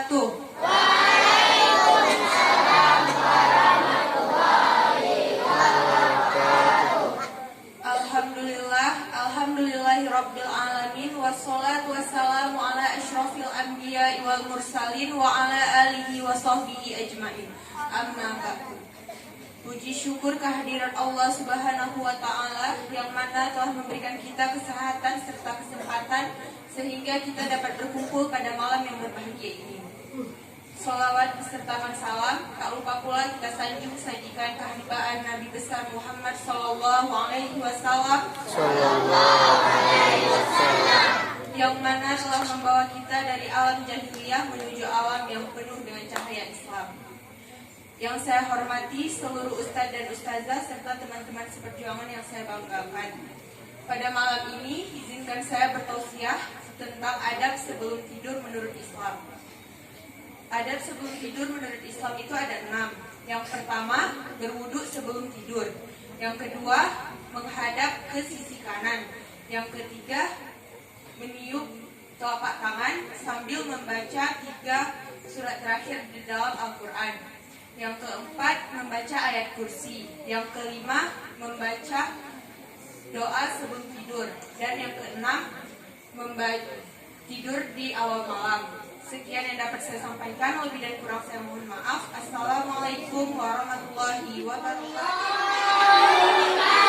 wabarakatuh. Alhamdulillahirabbil alamin wassalatu wassalamu ala asyrofil anbiya'i wal mursalin wa ala alihi wa sahbihi ajmain. Amma ba'du. Puji syukur kehadirat Allah Subhanahu wa taala yang mana telah memberikan kita kesehatan serta kesempatan sehingga kita dapat berkumpul pada malam yang berbahagia ini. Sholawat beserta salam, tak lupa pula kita sajikan kehambaan Nabi besar Muhammad Sallallahu Alaihi Wasallam yang mana telah membawa kita dari alam jahiliyah menuju alam yang penuh dengan cahaya Islam. Yang saya hormati seluruh ustadz dan ustazah serta teman-teman seperjuangan yang saya banggakan. Pada malam ini izinkan saya bertausiah tentang adab sebelum tidur menurut Islam. Adab sebelum tidur menurut Islam itu ada 6. Yang pertama, berwudu sebelum tidur. Yang kedua, menghadap ke sisi kanan. Yang ketiga, meniup telapak tangan sambil membaca 3 surat terakhir di dalam Al-Quran. Yang keempat, membaca ayat kursi. Yang kelima, membaca doa sebelum tidur. Dan yang keenam, tidur di awal malam. Sekian yang dapat saya sampaikan, lebih dan kurang saya mohon maaf. Assalamualaikum warahmatullahi wabarakatuh.